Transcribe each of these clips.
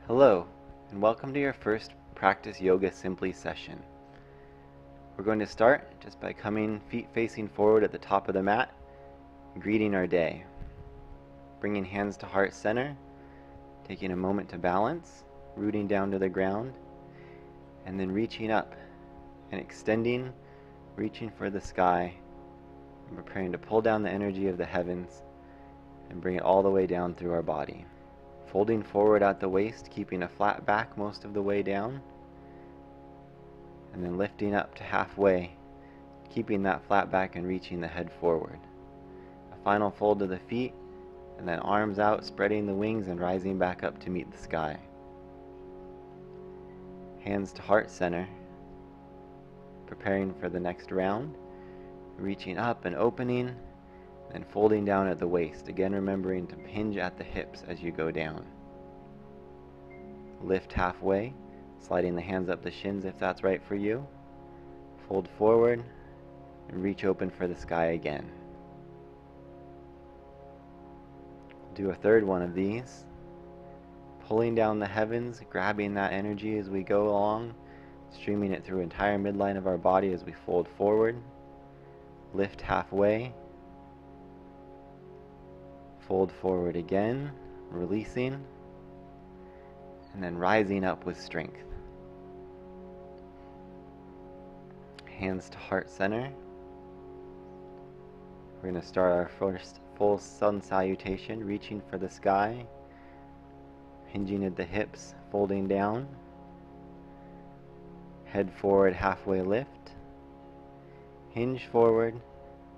Hello, and welcome to your first Practice Yoga Simply session. We're going to start just by coming feet facing forward at the top of the mat, greeting our day. Bringing hands to heart center, taking a moment to balance, rooting down to the ground, and then reaching up and extending, reaching for the sky, and preparing to pull down the energy of the heavens and bring it all the way down through our body. Folding forward at the waist, keeping a flat back most of the way down, and then lifting up to halfway, keeping that flat back and reaching the head forward. A final fold to the feet, and then arms out, spreading the wings and rising back up to meet the sky. Hands to heart center, preparing for the next round, reaching up and opening, and folding down at the waist, again remembering to hinge at the hips as you go down. Lift halfway, sliding the hands up the shins if that's right for you. Fold forward, and reach open for the sky again. Do a third one of these. Pulling down the heavens, grabbing that energy as we go along, streaming it through entire midline of our body as we fold forward. Lift halfway. Fold forward again, releasing, and then rising up with strength. Hands to heart center. We're going to start our first full sun salutation, reaching for the sky, hinging at the hips, folding down, head forward, halfway lift, hinge forward,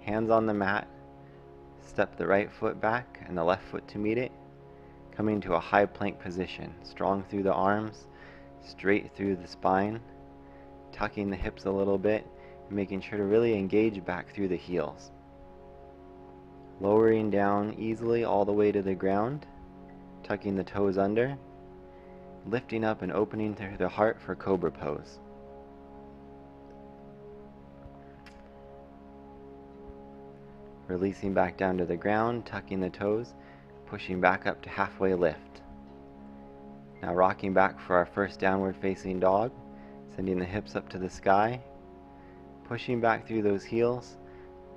hands on the mat, step the right foot back and the left foot to meet it, coming to a high plank position, strong through the arms, straight through the spine, tucking the hips a little bit, and making sure to really engage back through the heels. Lowering down easily all the way to the ground, tucking the toes under, lifting up and opening through the heart for cobra pose. Releasing back down to the ground, tucking the toes, pushing back up to halfway lift. Now rocking back for our first downward facing dog, sending the hips up to the sky, pushing back through those heels,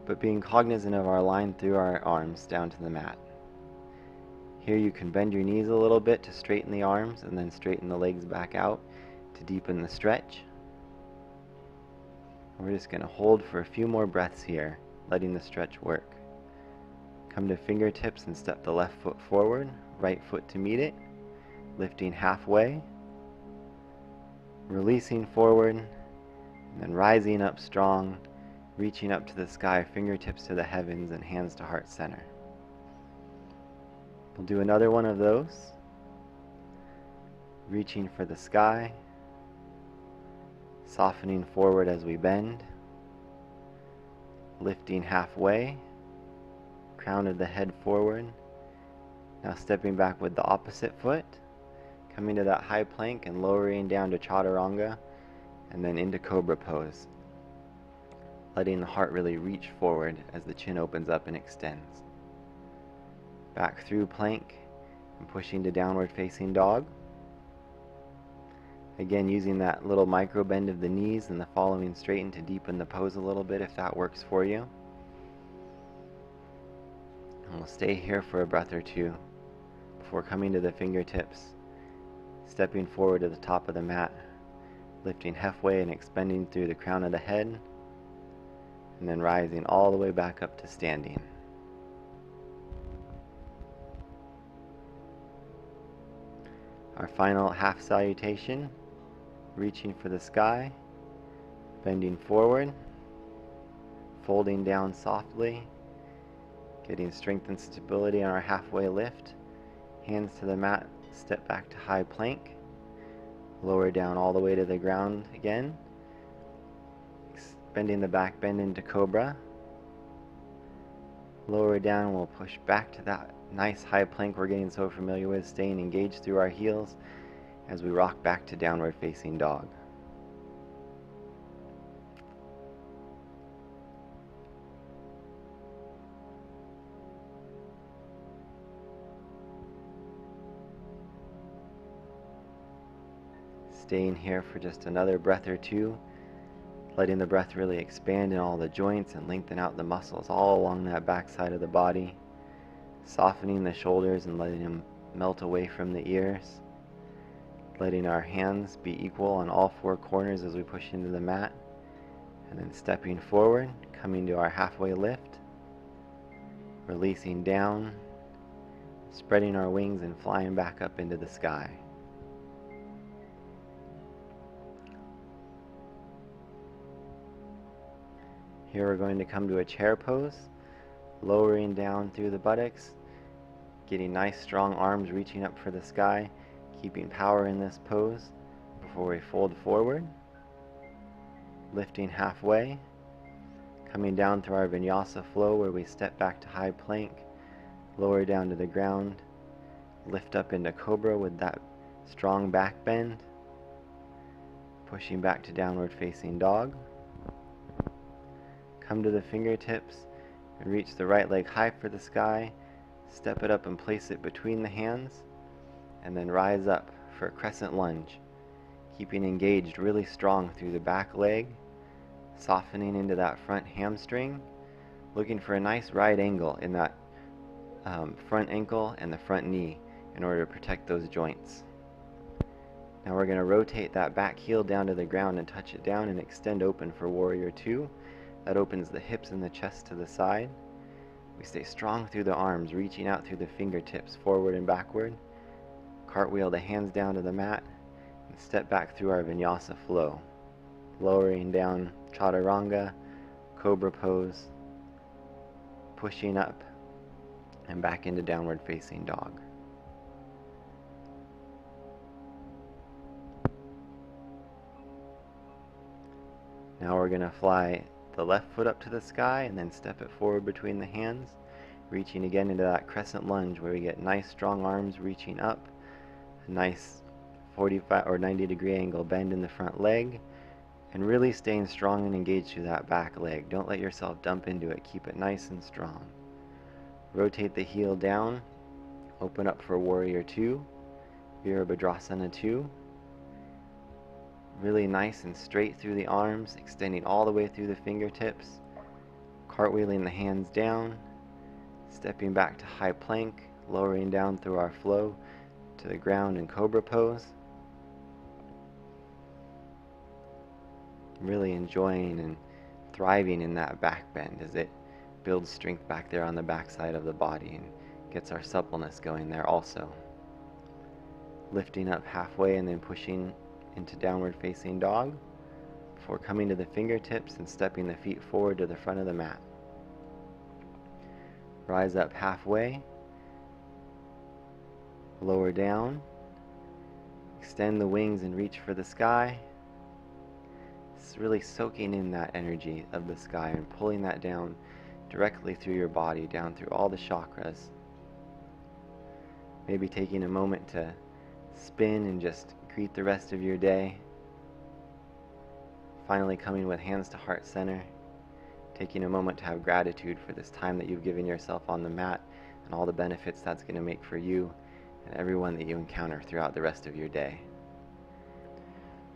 but being cognizant of our line through our arms down to the mat. Here you can bend your knees a little bit to straighten the arms and then straighten the legs back out to deepen the stretch. We're just going to hold for a few more breaths here, letting the stretch work. Come to fingertips and step the left foot forward, right foot to meet it, lifting halfway, releasing forward, and then rising up strong, reaching up to the sky, fingertips to the heavens and hands to heart center. We'll do another one of those, reaching for the sky, softening forward as we bend, lifting halfway, crown of the head forward. Now stepping back with the opposite foot, coming to that high plank and lowering down to chaturanga, and then into cobra pose. Letting the heart really reach forward as the chin opens up and extends. Back through plank and pushing to downward facing dog. Again, using that little micro bend of the knees and the following straighten to deepen the pose a little bit if that works for you. And we'll stay here for a breath or two before coming to the fingertips, stepping forward to the top of the mat, lifting halfway and expanding through the crown of the head, and then rising all the way back up to standing. Our final half salutation, reaching for the sky, bending forward, folding down softly, getting strength and stability on our halfway lift, hands to the mat, step back to high plank, lower down all the way to the ground again, bending the back bend into cobra, lower down, we'll push back to that nice high plank we're getting so familiar with, staying engaged through our heels as we rock back to downward facing dog. Staying here for just another breath or two, letting the breath really expand in all the joints and lengthen out the muscles all along that back side of the body, softening the shoulders and letting them melt away from the ears, letting our hands be equal on all four corners as we push into the mat, and then stepping forward, coming to our halfway lift, releasing down, spreading our wings and flying back up into the sky. Here we're going to come to a chair pose, lowering down through the buttocks, getting nice strong arms reaching up for the sky, keeping power in this pose before we fold forward, lifting halfway, coming down through our vinyasa flow where we step back to high plank, lower down to the ground, lift up into cobra with that strong back bend, pushing back to downward facing dog. Come to the fingertips and reach the right leg high for the sky, step it up and place it between the hands, and then rise up for a crescent lunge, keeping engaged really strong through the back leg, softening into that front hamstring, looking for a nice right angle in that front ankle and the front knee in order to protect those joints. Now we're going to rotate that back heel down to the ground and touch it down and extend open for Warrior Two. That opens the hips and the chest to the side. We stay strong through the arms, reaching out through the fingertips forward and backward. Cartwheel the hands down to the mat and step back through our vinyasa flow, lowering down chaturanga, cobra pose, pushing up and back into downward facing dog. Now we're going to fly the left foot up to the sky and then step it forward between the hands, reaching again into that crescent lunge where we get nice strong arms reaching up, a nice 45 or 90 degree angle bend in the front leg, and really staying strong and engaged through that back leg. Don't let yourself dump into it. Keep it nice and strong. Rotate the heel down, open up for Warrior Two, Virabhadrasana 2. Really nice and straight through the arms, extending all the way through the fingertips, cartwheeling the hands down, stepping back to high plank, lowering down through our flow to the ground in cobra pose. Really enjoying and thriving in that back bend as it builds strength back there on the back side of the body and gets our suppleness going there also. Lifting up halfway and then pushing into downward facing dog before coming to the fingertips and stepping the feet forward to the front of the mat. Rise up halfway, lower down, extend the wings and reach for the sky. It's really soaking in that energy of the sky and pulling that down directly through your body, down through all the chakras. Maybe taking a moment to spin and just greet the rest of your day. Finally coming with hands to heart center, taking a moment to have gratitude for this time that you've given yourself on the mat and all the benefits that's going to make for you and everyone that you encounter throughout the rest of your day.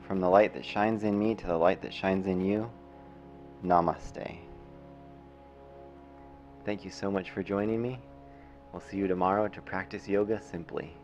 From the light that shines in me to the light that shines in you, Namaste. Thank you so much for joining me. We'll see you tomorrow to practice yoga simply.